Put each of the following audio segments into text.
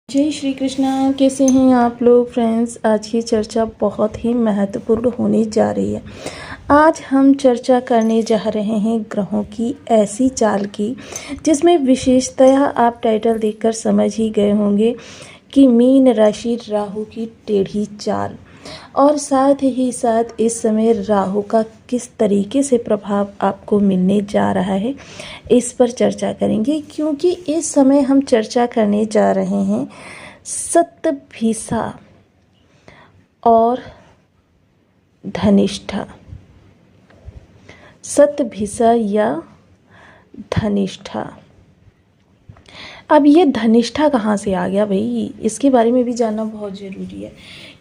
जय श्री कृष्णा। कैसे हैं आप लोग फ्रेंड्स। आज की चर्चा बहुत ही महत्वपूर्ण होने जा रही है। आज हम चर्चा करने जा रहे हैं ग्रहों की ऐसी चाल की जिसमें विशेषतः आप टाइटल देखकर समझ ही गए होंगे कि मीन राशि राहु की टेढ़ी चाल, और साथ ही साथ इस समय राहु का किस तरीके से प्रभाव आपको मिलने जा रहा है, इस पर चर्चा करेंगे। क्योंकि इस समय हम चर्चा करने जा रहे हैं शतभिषा और धनिष्ठा। शतभिषा या धनिष्ठा। अब ये धनिष्ठा कहाँ से आ गया भाई, इसके बारे में भी जानना बहुत ज़रूरी है।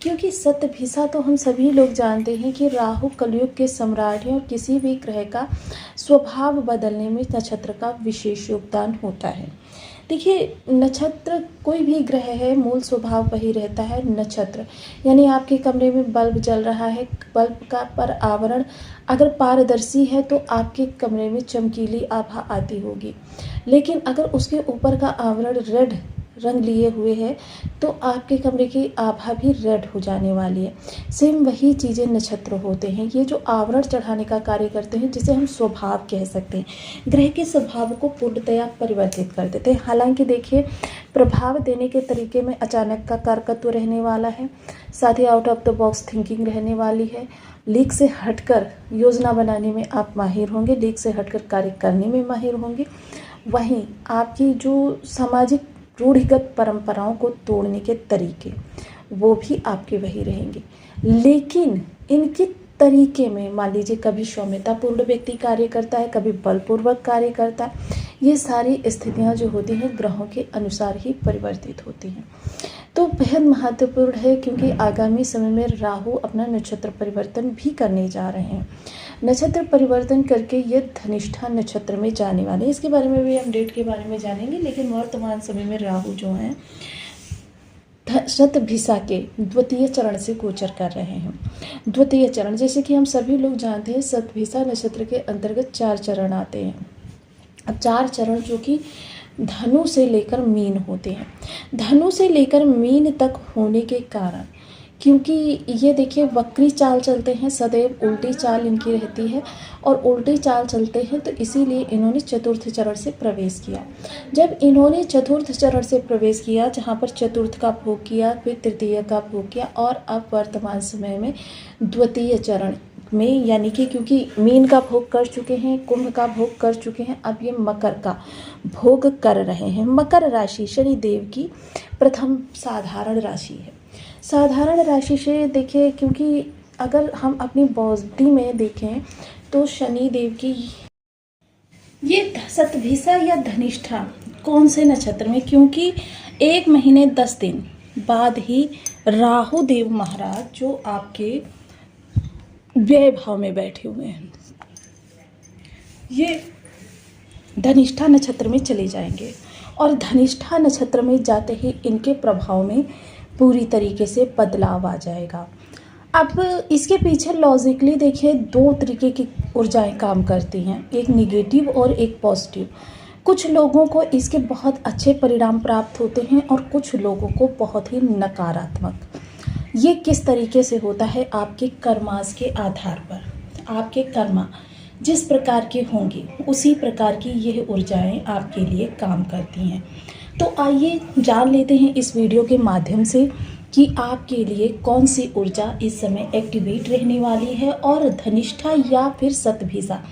क्योंकि शतभिषा तो हम सभी लोग जानते हैं कि राहु कलयुग के सम्राट हैं और किसी भी ग्रह का स्वभाव बदलने में नक्षत्र का विशेष योगदान होता है। देखिए, नक्षत्र कोई भी ग्रह है, मूल स्वभाव वही रहता है। नक्षत्र यानी आपके कमरे में बल्ब जल रहा है, बल्ब का पर आवरण अगर पारदर्शी है तो आपके कमरे में चमकीली आभा आती होगी, लेकिन अगर उसके ऊपर का आवरण रेड रंग लिए हुए है तो आपके कमरे की आभा भी रेड हो जाने वाली है। सेम वही चीज़ें नक्षत्र होते हैं, ये जो आवरण चढ़ाने का कार्य करते हैं, जिसे हम स्वभाव कह सकते हैं। ग्रह के स्वभाव को पूर्णतया परिवर्तित कर देते हैं। हालांकि देखिए, प्रभाव देने के तरीके में अचानक का कारकत्व रहने वाला है, साथ ही out of the box thinking रहने वाली है। लीक से हटकर योजना बनाने में आप माहिर होंगे, लीक से हटकर कार्य करने में माहिर होंगे। वहीं आपकी जो सामाजिक रूढ़िगत परंपराओं को तोड़ने के तरीके वो भी आपके वही रहेंगे, लेकिन इनके तरीके में मान लीजिए कभी सौम्यतापूर्ण व्यक्ति कार्य करता है, कभी बलपूर्वक कार्य करता है। ये सारी स्थितियां जो होती हैं ग्रहों के अनुसार ही परिवर्तित होती हैं। तो बेहद महत्वपूर्ण है, क्योंकि आगामी समय में राहु अपना नक्षत्र परिवर्तन भी करने जा रहे हैं। नक्षत्र परिवर्तन करके ये धनिष्ठा नक्षत्र में जाने वाले हैं। इसके बारे में भी हम डेट के बारे में जानेंगे, लेकिन वर्तमान समय में राहु जो हैं शतभिषा के द्वितीय चरण से गोचर कर रहे हैं। द्वितीय चरण, जैसे कि हम सभी लोग जानते हैं, शतभिषा नक्षत्र के अंतर्गत 4 चरण आते हैं। अब 4 चरण जो कि धनु से लेकर मीन होते हैं। धनु से लेकर मीन तक होने के कारण, क्योंकि ये देखिए वक्री चाल चलते हैं, सदैव उल्टी चाल इनकी रहती है, और उल्टी चाल चलते हैं तो इसीलिए इन्होंने चतुर्थ चरण से प्रवेश किया। जब इन्होंने चतुर्थ चरण से प्रवेश किया, जहाँ पर चतुर्थ का भोग किया, फिर तृतीय का भोग किया, और अब वर्तमान समय में द्वितीय चरण में, यानी कि क्योंकि मीन का भोग कर चुके हैं, कुंभ का भोग कर चुके हैं, अब ये मकर का भोग कर रहे हैं। मकर राशि शनि देव की प्रथम साधारण राशि है। साधारण राशि से देखिए, क्योंकि अगर हम अपनी बॉडी में देखें तो शनि देव की ये शतभिषा या धनिष्ठा कौन से नक्षत्र में, क्योंकि 1 महीने 10 दिन बाद ही राहु देव महाराज जो आपके व्यय भाव में बैठे हुए हैं, ये धनिष्ठा नक्षत्र में चले जाएंगे, और धनिष्ठा नक्षत्र में जाते ही इनके प्रभाव में पूरी तरीके से बदलाव आ जाएगा। अब इसके पीछे लॉजिकली देखिए 2 तरीके की ऊर्जाएं काम करती हैं, एक निगेटिव और एक पॉजिटिव। कुछ लोगों को इसके बहुत अच्छे परिणाम प्राप्त होते हैं और कुछ लोगों को बहुत ही नकारात्मक। ये किस तरीके से होता है, आपके कर्मास के आधार पर। आपके कर्मा जिस प्रकार के होंगे उसी प्रकार की यह ऊर्जाएं आपके लिए काम करती हैं। तो आइए जान लेते हैं इस वीडियो के माध्यम से कि आपके लिए कौन सी ऊर्जा इस समय एक्टिवेट रहने वाली है, और धनिष्ठा या फिर शतभिषा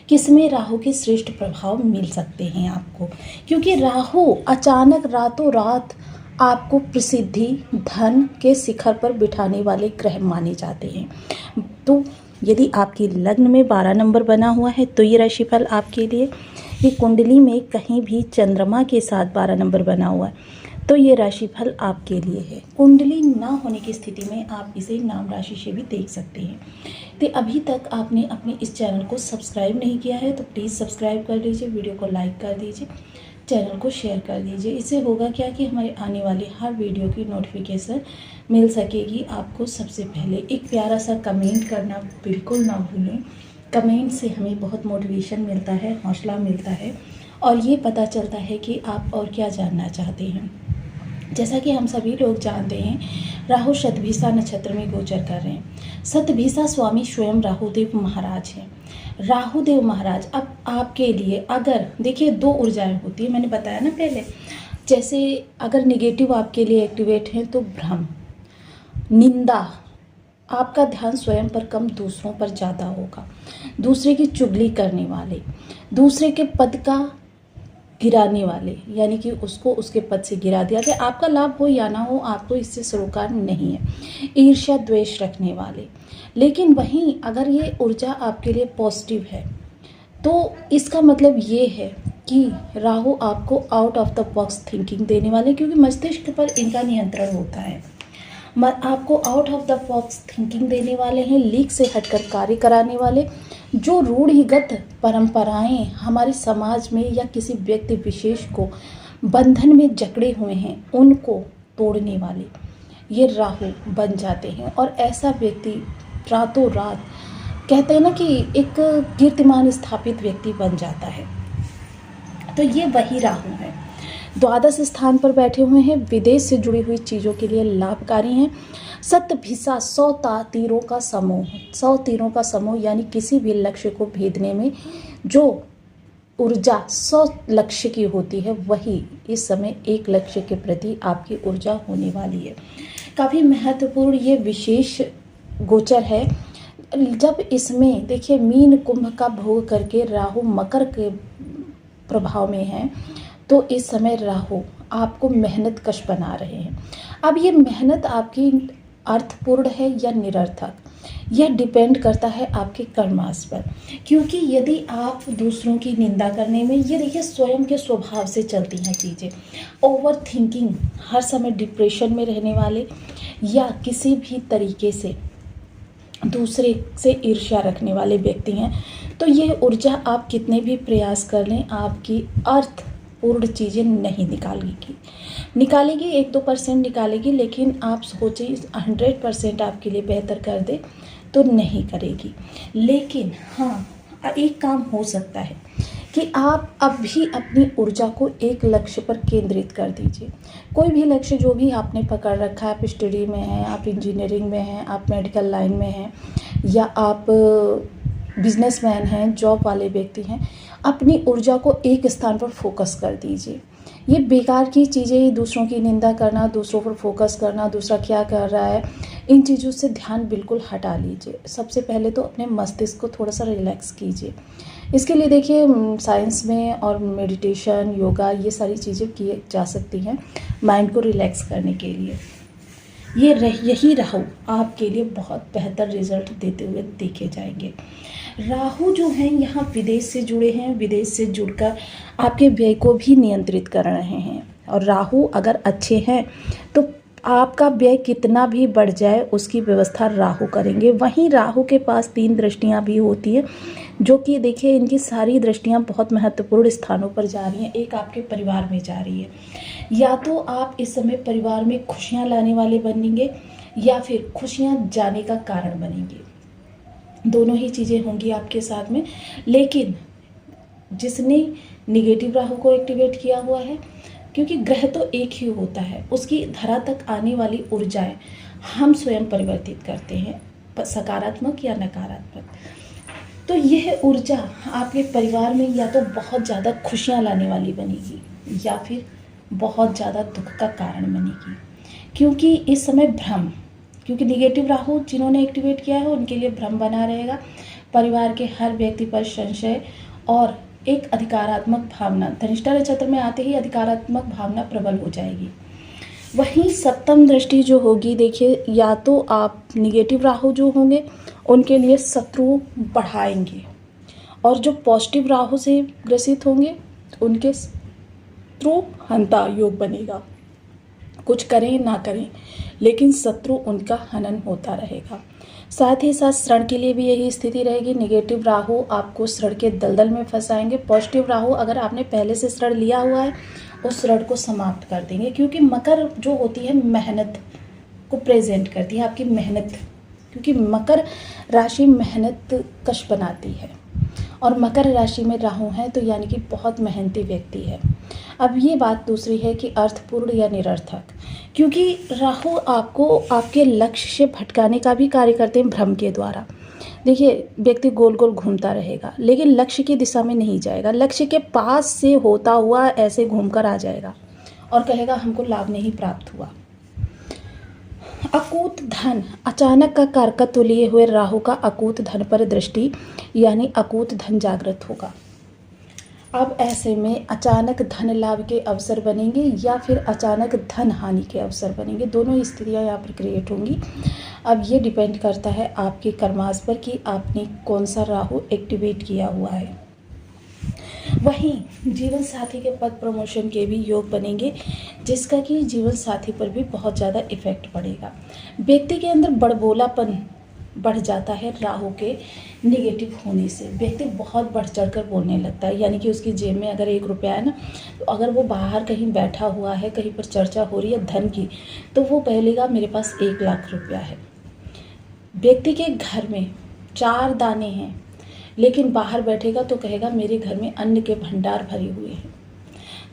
किसमें राहु के श्रेष्ठ प्रभाव मिल सकते हैं आपको। क्योंकि राहु अचानक रातों रात आपको प्रसिद्धि धन के शिखर पर बिठाने वाले ग्रह माने जाते हैं। तो यदि आपकी लग्न में 12 नंबर बना हुआ है तो ये राशिफल आपके लिए, ये कुंडली में कहीं भी चंद्रमा के साथ 12 नंबर बना हुआ है तो ये राशिफल आपके लिए है। कुंडली ना होने की स्थिति में आप इसे नाम राशि से भी देख सकते हैं। तो अभी तक आपने अपने इस चैनल को सब्सक्राइब नहीं किया है तो प्लीज़ सब्सक्राइब कर लीजिए, वीडियो को लाइक कर दीजिए, चैनल को शेयर कर दीजिए। इससे होगा क्या कि हमारे आने वाली हर वीडियो की नोटिफिकेशन मिल सकेगी आपको सबसे पहले। एक प्यारा सा कमेंट करना बिल्कुल ना भूलें। कमेंट से हमें बहुत मोटिवेशन मिलता है, हौसला मिलता है, और ये पता चलता है कि आप और क्या जानना चाहते हैं। जैसा कि हम सभी लोग जानते हैं, राहु शतभिषा नक्षत्र में गोचर कर रहे हैं। शतभिषा स्वामी स्वयं राहुदेव महाराज हैं। राहुदेव महाराज अब आपके लिए, अगर देखिए 2 ऊर्जाएं होती है, मैंने बताया ना पहले, जैसे अगर निगेटिव आपके लिए एक्टिवेट हैं तो भ्रम, निंदा, आपका ध्यान स्वयं पर कम दूसरों पर ज़्यादा होगा, दूसरे की चुगली करने वाले, दूसरे के पद का गिराने वाले, यानी कि उसको उसके पद से गिरा दिया जाए, आपका लाभ हो या ना हो आपको इससे सरोकार नहीं है, ईर्ष्या द्वेष रखने वाले। लेकिन वहीं अगर ये ऊर्जा आपके लिए पॉजिटिव है तो इसका मतलब ये है कि राहु आपको out of the box thinking देने वाले, क्योंकि मस्तिष्क पर इनका नियंत्रण होता है। आपको out of the box thinking देने वाले हैं, लीक से हटकर कार्य कराने वाले, जो रूढ़िगत परंपराएं हमारे समाज में या किसी व्यक्ति विशेष को बंधन में जकड़े हुए हैं उनको तोड़ने वाले ये राहु बन जाते हैं। और ऐसा व्यक्ति रातों रात, कहते हैं ना कि एक कीर्तिमान स्थापित व्यक्ति बन जाता है। तो ये वही राहु है, द्वादश स्थान पर बैठे हुए हैं, विदेश से जुड़ी हुई चीज़ों के लिए लाभकारी हैं। शतभिषा 100 तीरों का समूह, 100 तीरों का समूह, यानी किसी भी लक्ष्य को भेदने में जो ऊर्जा 100 लक्ष्य की होती है वही इस समय एक लक्ष्य के प्रति आपकी ऊर्जा होने वाली है। काफ़ी महत्वपूर्ण ये विशेष गोचर है। जब इसमें देखिए मीन कुंभ का भोग करके राहु मकर के प्रभाव में है, तो इस समय राहु आपको मेहनत कश बना रहे हैं। अब ये मेहनत आपकी अर्थपूर्ण है या निरर्थक, यह डिपेंड करता है आपके कर्माश पर। क्योंकि यदि आप दूसरों की निंदा करने में, ये देखिए स्वयं के स्वभाव से चलती हैं चीज़ें, ओवर थिंकिंग, हर समय डिप्रेशन में रहने वाले, या किसी भी तरीके से दूसरे से ईर्ष्या रखने वाले व्यक्ति हैं, तो यह ऊर्जा आप कितने भी प्रयास कर लें आपकी अर्थपूर्ण चीज़ें नहीं निकालेगी 1-2% निकालेगी, लेकिन आप सोचें 100% आपके लिए बेहतर कर दे तो नहीं करेगी। लेकिन हाँ, एक काम हो सकता है कि आप अभी अपनी ऊर्जा को एक लक्ष्य पर केंद्रित कर दीजिए। कोई भी लक्ष्य जो भी आपने पकड़ रखा है, आप स्टडी में हैं, आप इंजीनियरिंग में हैं, आप मेडिकल लाइन में हैं, या आप बिजनेसमैन हैं, जॉब वाले व्यक्ति हैं, अपनी ऊर्जा को एक स्थान पर फोकस कर दीजिए। ये बेकार की चीज़ें, दूसरों की निंदा करना, दूसरों पर फोकस करना, दूसरा क्या कर रहा है, इन चीज़ों से ध्यान बिल्कुल हटा लीजिए। सबसे पहले तो अपने मस्तिष्क को थोड़ा सा रिलैक्स कीजिए। इसके लिए देखिए साइंस में और मेडिटेशन, योगा, ये सारी चीज़ें की जा सकती हैं माइंड को रिलैक्स करने के लिए। यही राहु आपके लिए बहुत बेहतर रिजल्ट देते हुए देखे जाएंगे। राहु जो हैं यहाँ विदेश से जुड़े हैं, विदेश से जुड़कर आपके व्यय को भी नियंत्रित कर रहे हैं। और राहु अगर अच्छे हैं तो आपका व्यय कितना भी बढ़ जाए उसकी व्यवस्था राहु करेंगे। वहीं राहु के पास 3 दृष्टियाँ भी होती हैं, जो कि देखिए इनकी सारी दृष्टियाँ बहुत महत्वपूर्ण स्थानों पर जा रही हैं। एक आपके परिवार में जा रही है, या तो आप इस समय परिवार में खुशियाँ लाने वाले बनेंगे या फिर खुशियाँ जाने का कारण बनेंगे। दोनों ही चीज़ें होंगी आपके साथ में। लेकिन जिसने निगेटिव राहु को एक्टिवेट किया हुआ है, क्योंकि ग्रह तो एक ही होता है, उसकी धरा तक आने वाली ऊर्जाएं हम स्वयं परिवर्तित करते हैं, सकारात्मक या नकारात्मक। तो यह ऊर्जा आपके परिवार में या तो बहुत ज़्यादा खुशियाँ लाने वाली बनेगी या फिर बहुत ज़्यादा दुख का कारण बनेगी। क्योंकि इस समय भ्रम, क्योंकि निगेटिव राहु जिन्होंने एक्टिवेट किया है उनके लिए भ्रम बना रहेगा। परिवार के हर व्यक्ति पर संशय और एक अधिकारात्मक भावना, धनिष्ठा नक्षत्र में आते ही अधिकारात्मक भावना प्रबल हो जाएगी। वहीं सप्तम दृष्टि जो होगी, देखिए या तो आप निगेटिव राहु जो होंगे उनके लिए शत्रु बढ़ाएंगे, और जो पॉजिटिव राहु से ग्रसित होंगे उनके शत्रु हंता योग बनेगा। कुछ करें ना करें लेकिन शत्रु उनका हनन होता रहेगा। साथ ही साथ ऋण के लिए भी यही स्थिति रहेगी। निगेटिव राहु आपको ऋण के दलदल में फंसाएंगे। पॉजिटिव राहु अगर आपने पहले से ऋण लिया हुआ है उस ऋण को समाप्त कर देंगे, क्योंकि मकर जो होती है मेहनत को प्रेजेंट करती है, आपकी मेहनत, क्योंकि मकर राशि मेहनत कश बनाती है और मकर राशि में राहु है तो यानी कि बहुत मेहनती व्यक्ति है। अब ये बात दूसरी है कि अर्थपूर्ण या निरर्थक, क्योंकि राहु आपको आपके लक्ष्य से भटकाने का भी कार्य करते हैं भ्रम के द्वारा। देखिए, व्यक्ति गोल गोल घूमता रहेगा लेकिन लक्ष्य की दिशा में नहीं जाएगा, लक्ष्य के पास से होता हुआ ऐसे घूमकर आ जाएगा और कहेगा हमको लाभ नहीं प्राप्त हुआ। अकूत धन, अचानक का कारकत्व लिए हुए राहु का अकूत धन पर दृष्टि, यानी अकूत धन जागृत होगा। अब ऐसे में अचानक धन लाभ के अवसर बनेंगे या फिर अचानक धन हानि के अवसर बनेंगे, दोनों स्थितियाँ यहाँ पर क्रिएट होंगी। अब ये डिपेंड करता है आपके कर्मास पर कि आपने कौन सा राहु एक्टिवेट किया हुआ है। वहीं जीवन साथी के पद प्रमोशन के भी योग बनेंगे, जिसका कि जीवन साथी पर भी बहुत ज़्यादा इफेक्ट पड़ेगा। व्यक्ति के अंदर बड़बोलापन बढ़ जाता है राहु के निगेटिव होने से। व्यक्ति बहुत बढ़ चढ़ कर बोलने लगता है, यानी कि उसकी जेब में अगर 1 रुपया है ना, तो अगर वो बाहर कहीं बैठा हुआ है, कहीं पर चर्चा हो रही है धन की, तो वो कहेगा मेरे पास 1 लाख रुपया है। व्यक्ति के घर में 4 दाने हैं लेकिन बाहर बैठेगा तो कहेगा मेरे घर में अन्न के भंडार भरे हुए हैं।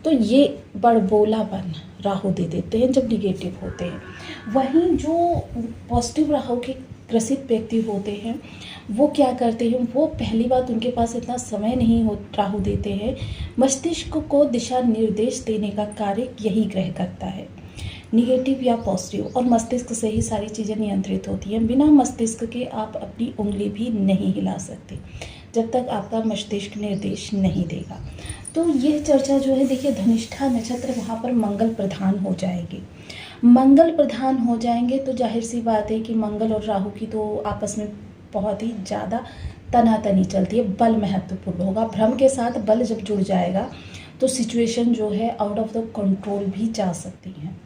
तो ये बड़बोलापन राहु दे देते हैं जब निगेटिव होते हैं। वहीं जो पॉजिटिव राहु के ग्रसित व्यक्ति होते हैं वो क्या करते हैं, वो पहली बात उनके पास इतना समय नहीं हो, राहु देते हैं। मस्तिष्क को दिशा निर्देश देने का कार्य यही ग्रह करता है, निगेटिव या पॉजिटिव, और मस्तिष्क से ही सारी चीज़ें नियंत्रित होती हैं। बिना मस्तिष्क के आप अपनी उंगली भी नहीं हिला सकते जब तक आपका मस्तिष्क निर्देश नहीं देगा। तो यह चर्चा जो है, देखिए धनिष्ठा नक्षत्र वहाँ पर मंगल प्रधान हो जाएगी। मंगल प्रधान हो जाएंगे तो जाहिर सी बात है कि मंगल और राहु की तो आपस में बहुत ही ज़्यादा तनातनी चलती है, बल महत्वपूर्ण होगा। भ्रम के साथ बल जब जुड़ जाएगा तो सिचुएशन जो है आउट ऑफ द कंट्रोल भी जा सकती है।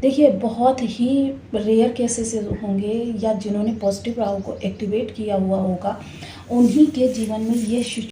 देखिए, बहुत ही रेयर केसेस होंगे या जिन्होंने पॉजिटिव राहु को एक्टिवेट किया हुआ होगा उन्हीं के जीवन में ये